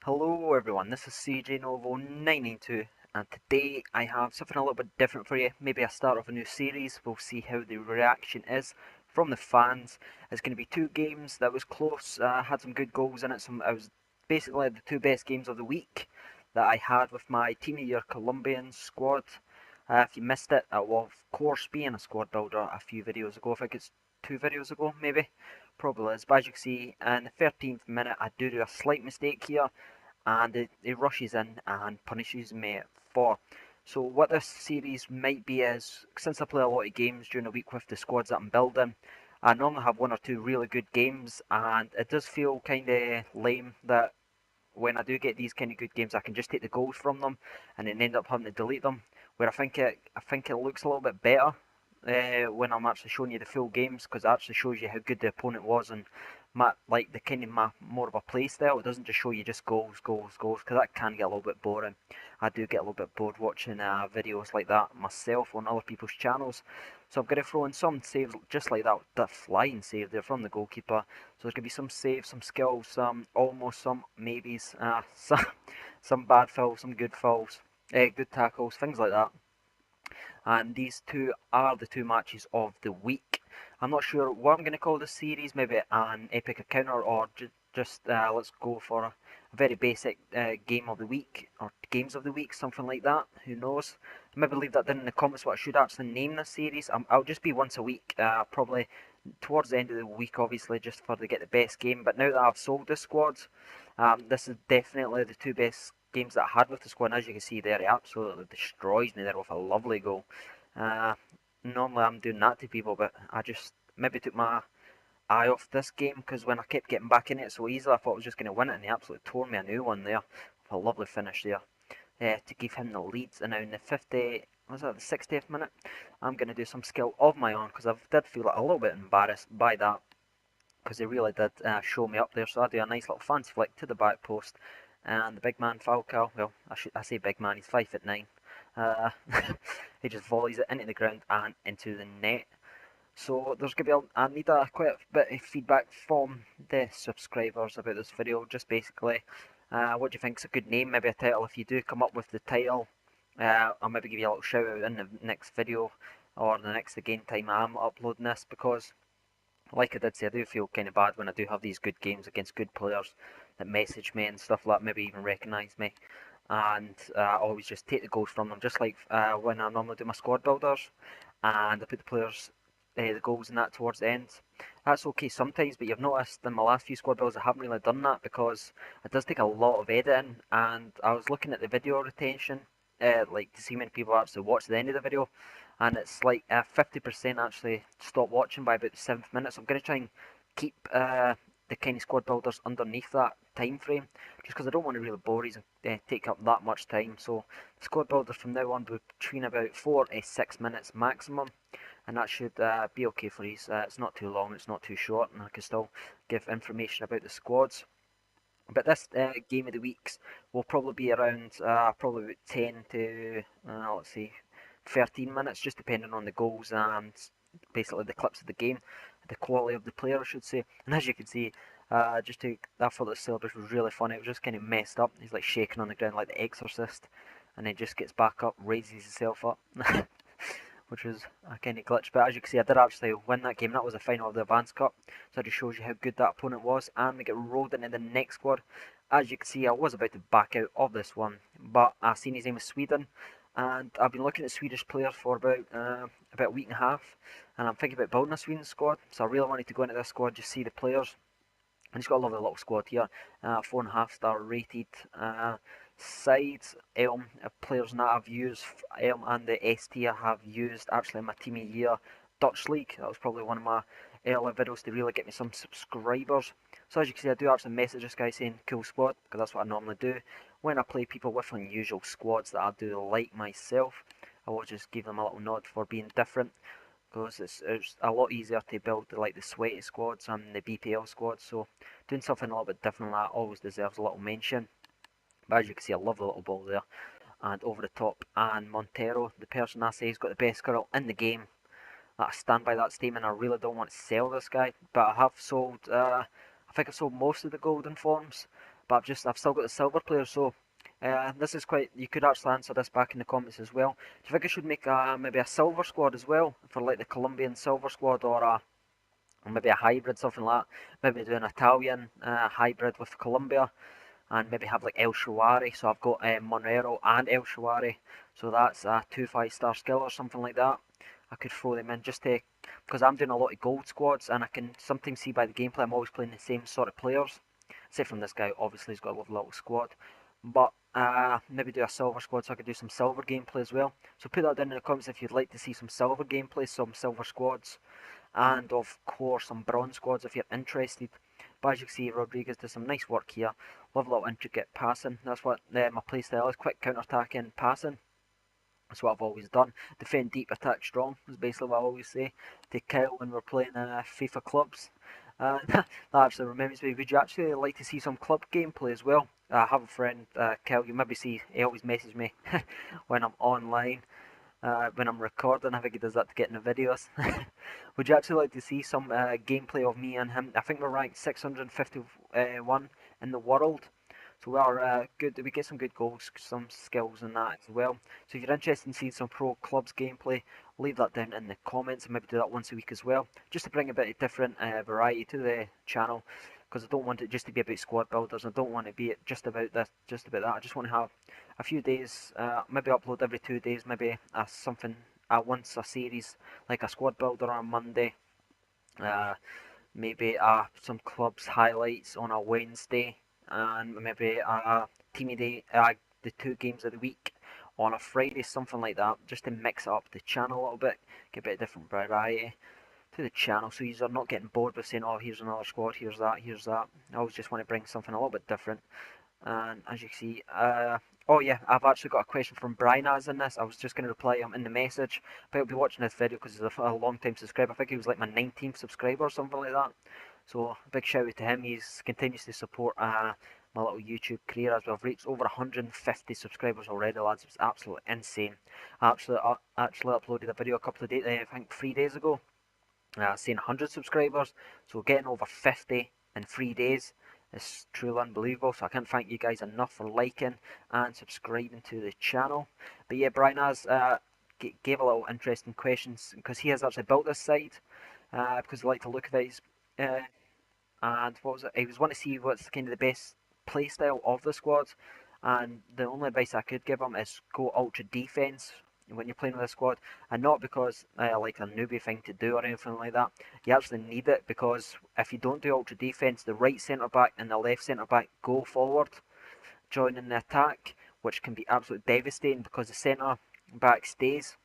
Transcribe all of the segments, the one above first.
Hello everyone, this is CJ Novo 992 and today I have something a little bit different for you. Maybe a start of a new series. We'll see how the reaction is from the fans. It's going to be two games that was close, had some good goals in it. I was basically the two best games of the week that I had with my Team of the Year Colombian squad. If you missed it, it will of course be in a squad builder a few videos ago. I think it's 2 videos ago maybe. Probably is. But as you can see, in the 13th minute I do a slight mistake here and it rushes in and punishes me for. So what this series might be is, since I play a lot of games during the week with the squads that I'm building, I normally have one or two really good games, and it does feel kind of lame that when I do get these kind of good games, I can just take the goals from them and then end up having to delete them. Where I think it looks a little bit better when I'm actually showing you the full games, because it actually shows you how good the opponent was and like the kind of more of a play style. It doesn't just show you just goals, goals, goals, because that can get a little bit boring. I do get a little bit bored watching videos like that myself on other people's channels. So I'm going to throw in some saves just like that flying save there from the goalkeeper. So there's going to be some saves, some skills, some almost, some maybes, some bad fouls, some good fouls, good tackles, things like that. And these two are the two matches of the week. I'm not sure what I'm going to call this series, maybe an epic encounter or just let's go for a very basic game of the week or games of the week, something like that. Who knows? Maybe leave that down in the comments what I should actually name this series. I'll just be once a week, probably towards the end of the week, obviously, just for to get the best game. But now that I've sold the squads, this is definitely the two best games that I had with the squad. And as you can see there, he absolutely destroys me there with a lovely goal. Uh, Normally I'm doing that to people, but I just maybe took my eye off this game because when I kept getting back in it so easily, I thought I was just going to win it, and he absolutely tore me a new one there. With a lovely finish there to give him the lead. And now in the 50, was that the 60th minute? I'm going to do some skill of my own because I did feel a little bit embarrassed by that because he really did show me up there. So I do a nice little fancy flick to the back post, and the big man Falcao. Well, I say big man. He's 5'9". Uh, he just volleys it into the ground and into the net. So there's going to be I need quite a bit of feedback from the subscribers about this video. Just basically, what do you think is a good name? Maybe a title. If you do come up with the title, I'll maybe give you a little shout out in the next video or the next again time I'm uploading this, because like I did say, I do feel kind of bad when I do have these good games against good players that message me and stuff like that, maybe even recognise me, and I always just take the goals from them, just like when I normally do my squad builders, and I put the players, the goals and that towards the end. That's okay sometimes, but you've noticed in my last few squad builds I haven't really done that because it does take a lot of editing, and I was looking at the video retention, like to see how many people actually watch the end of the video, and it's like 50% actually stop watching by about the 7th minute. So I'm going to try and keep the kind of squad builders underneath that time frame, just because I don't want to really bore you and take up that much time. So the squad builders from now on will be between about 4 to 6 minutes maximum, and that should be okay for you. It's not too long, it's not too short, and I can still give information about the squads. But this game of the weeks will probably be around probably about 10 to let's see, 13 minutes, just depending on the goals and basically the clips of the game, the quality of the player, I should say. And as you can see, I thought the celebration was really funny. It was just kind of messed up. He's like shaking on the ground like the Exorcist, and then just gets back up, raises himself up. Which was a kind of glitch. But as you can see, I did actually win that game. That was the final of the Advance Cup, so that just shows you how good that opponent was. And we get rolled into the next squad. As you can see, I was about to back out of this one, but I seen his name was Sweden, and I've been looking at Swedish players for about a week and a half, and I'm thinking about building a Sweden squad. So I really wanted to go into this squad, just see the players. And he's got a lovely little squad here. 4.5-star rated sides. Elm, players that I've used, Elm and the ST I have used actually in my Team of the Year Dutch League. That was probably one of my early videos to really get me some subscribers. So as you can see, I do actually message this guy saying cool squad, because that's what I normally do. When I play people with unusual squads that I do like myself, I will just give them a little nod for being different, because it's a lot easier to build like the sweaty squads and the BPL squads. So doing something a little bit different like that always deserves a little mention. But as you can see, I love the little ball there and over the top. And Montero, the person I say has got the best curl in the game. I stand by that statement. I really don't want to sell this guy, but I have sold. I think I've sold most of the golden forms. but I've still got the silver players. So this is quite. You could actually answer this back in the comments as well. Do you think I should make maybe a silver squad as well for like the Colombian silver squad, or maybe a hybrid, something like that? Maybe do an Italian hybrid with Colombia, and maybe have like El Shawari. So I've got Monero and El Shawari. So that's a 2 5-star skill or something like that. I could throw them in just to, because I'm doing a lot of gold squads, and I can sometimes see by the gameplay I'm always playing the same sort of players. Except from this guy, obviously he's got a lovely little squad. But maybe do a silver squad so I could do some silver gameplay as well. So put that down in the comments if you'd like to see some silver gameplay, some silver squads, and of course some bronze squads if you're interested. But as you can see, Rodriguez does some nice work here. Love a little intricate passing. That's what my playstyle is, quick counter-attacking passing. That's what I've always done. Defend deep, attack strong is basically what I always say to Kyle when we're playing FIFA clubs. That actually reminds me, would you actually like to see some club gameplay as well? I have a friend, Kyle, you maybe see, he always messages me when I'm online, when I'm recording. I think he does that to get in the videos. Would you actually like to see some gameplay of me and him? I think we're ranked 651 in the world. So we are good. We get some good goals, some skills in that as well. So if you're interested in seeing some pro clubs gameplay, leave that down in the comments, and maybe do that once a week as well, just to bring a bit of different variety to the channel. Because I don't want it just to be about squad builders. I don't want it to be just about this, just about that. I just want to have a few days, maybe upload every 2 days, maybe something once a series, like a squad builder on a Monday. Maybe some clubs highlights on a Wednesday, and maybe a teamy day, the 2 games of the week on a Friday, something like that, just to mix up the channel a little bit, get a bit of different variety to the channel, so you are not getting bored with saying, oh, here's another squad, here's that, here's that. I always just want to bring something a little bit different. And as you can see, oh yeah, I've actually got a question from pleaaase in this. I was just going to reply him in the message, but he'll be watching this video because he's a long time subscriber. I think he was like my 19th subscriber or something like that. So big shout out to him. He continues to support my little YouTube career as well. I've reached over 150 subscribers already, lads. It's absolutely insane. I actually uploaded a video a couple of days, I think 3 days ago, saying 100 subscribers. So getting over 50 in 3 days is truly unbelievable. So I can't thank you guys enough for liking and subscribing to the channel. But yeah, Brian has gave a little interesting questions because he has actually built this site because I like to look at his and what was it? He was wanting to see what's kind of the best play style of the squad, and the only advice I could give him is go ultra defense when you're playing with a squad, and not because like a newbie thing to do or anything like that. You actually need it because if you don't do ultra defense, the right centre back and the left centre back go forward, joining the attack, which can be absolutely devastating because the centre back stays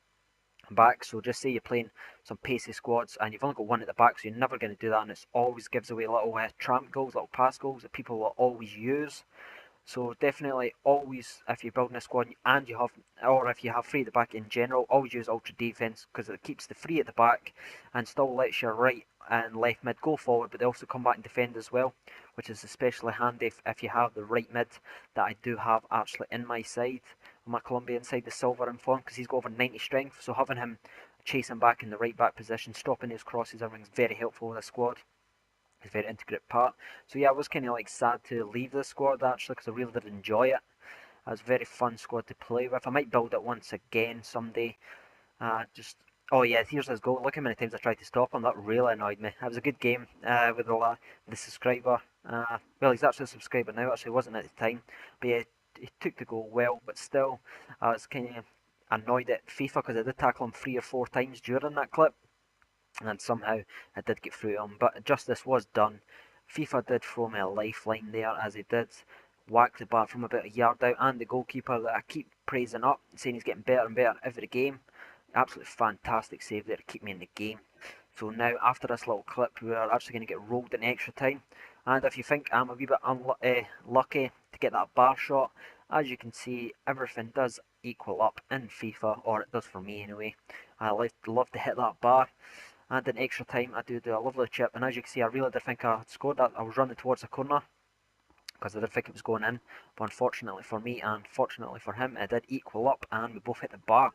back. So just say you're playing some pacey squads and you've only got one at the back, so you're never going to do that, and it always gives away little tramp goals, little pass goals that people will always use. So definitely always, if you're building a squad and you have, or if you have three at the back in general, always use ultra defense because it keeps the three at the back and still lets your right and left mid go forward, but they also come back and defend as well, which is especially handy if you have the right mid that I do have actually in my side, on my Colombian side, the silver inform, because he's got over 90 strength, so having him chasing back in the right back position, stopping his crosses, everything's very helpful with a squad. It's a very intricate part. So yeah, I was kind of like sad to leave the squad actually because I really did enjoy it. It was a very fun squad to play with. I might build it once again someday. Just oh yeah, here's his goal. Look how many times I tried to stop him. That really annoyed me. It was a good game with the subscriber. Well, he's actually a subscriber now. Actually, wasn't at the time. But yeah, he took the goal well. But still, I was kind of annoyed at FIFA because I did tackle him 3 or 4 times during that clip, and somehow I did get through him. But justice was done. FIFA did throw me a lifeline there, as he did whack the bar from about a yard out, and the goalkeeper that I keep praising up, saying he's getting better and better every game. Absolutely fantastic save there to keep me in the game. So now, after this little clip, we are actually going to get rolled in extra time. And if you think I'm a wee bit lucky to get that bar shot, as you can see, everything does equal up in FIFA, or it does for me anyway. I love to hit that bar. And in extra time, I do a lovely chip. And as you can see, I really did think I had scored that. I was running towards the corner because I did think it was going in. But unfortunately for me and fortunately for him, it did equal up and we both hit the bar.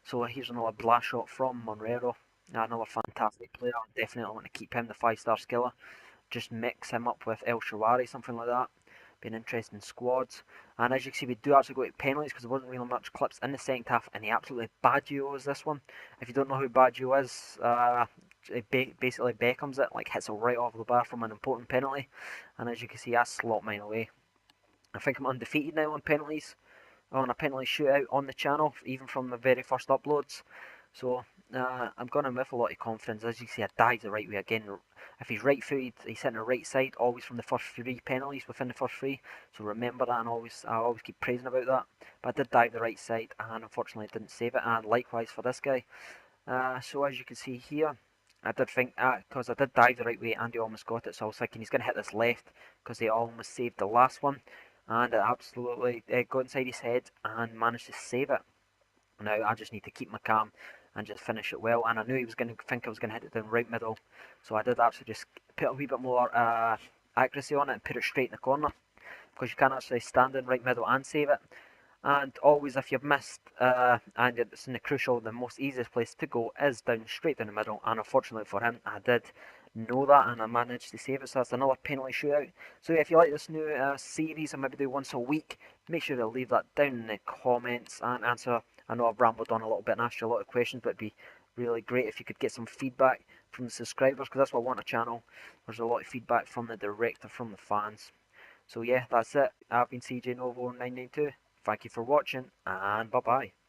So here's another blast shot from Monero. Another fantastic player. Definitely want to keep him the 5-star skiller. Just mix him up with El Shawari, something like that. be an interesting squads. And as you can see, we do actually go to penalties because there wasn't really much clips in the second half, and he absolutely Baggio is this one. If you don't know who Baggio is, basically Beckham's it, like hits it right off the bar from an important penalty. And as you can see, I slot mine away. I think I'm undefeated now on penalties, on a penalty shootout on the channel, even from the very first uploads. So I'm going in with a lot of confidence. As you see, I dive the right way again. If he's right footed, he's hitting the right side, always from the first 3 penalties within the first 3. So remember that, and I always keep praising about that. But I did dive the right side, and unfortunately didn't save it. And likewise for this guy. So as you can see here, I did think, because I did dive the right way and he almost got it, so I was thinking he's going to hit this left because he almost saved the last one, and it absolutely got inside his head and managed to save it. Now I just need to keep my calm and just finish it well, and I knew he was going to think I was going to hit it down right middle, so I did actually just put a wee bit more accuracy on it and put it straight in the corner, because you can't actually stand in right middle and save it. And always, if you've missed and it's in the crucial, the most easiest place to go is straight down the middle. And unfortunately for him, I did know that, and I managed to save it. So that's another penalty shootout. So yeah, if you like this new series, I maybe do once a week, make sure to leave that down in the comments and answer. I know I've rambled on a little bit and asked you a lot of questions, but it'd be really great if you could get some feedback from the subscribers, because that's what I want a channel. There's a lot of feedback from the director, from the fans. So yeah, that's it. I've been CJ Novo 992. Thank you for watching, and bye bye.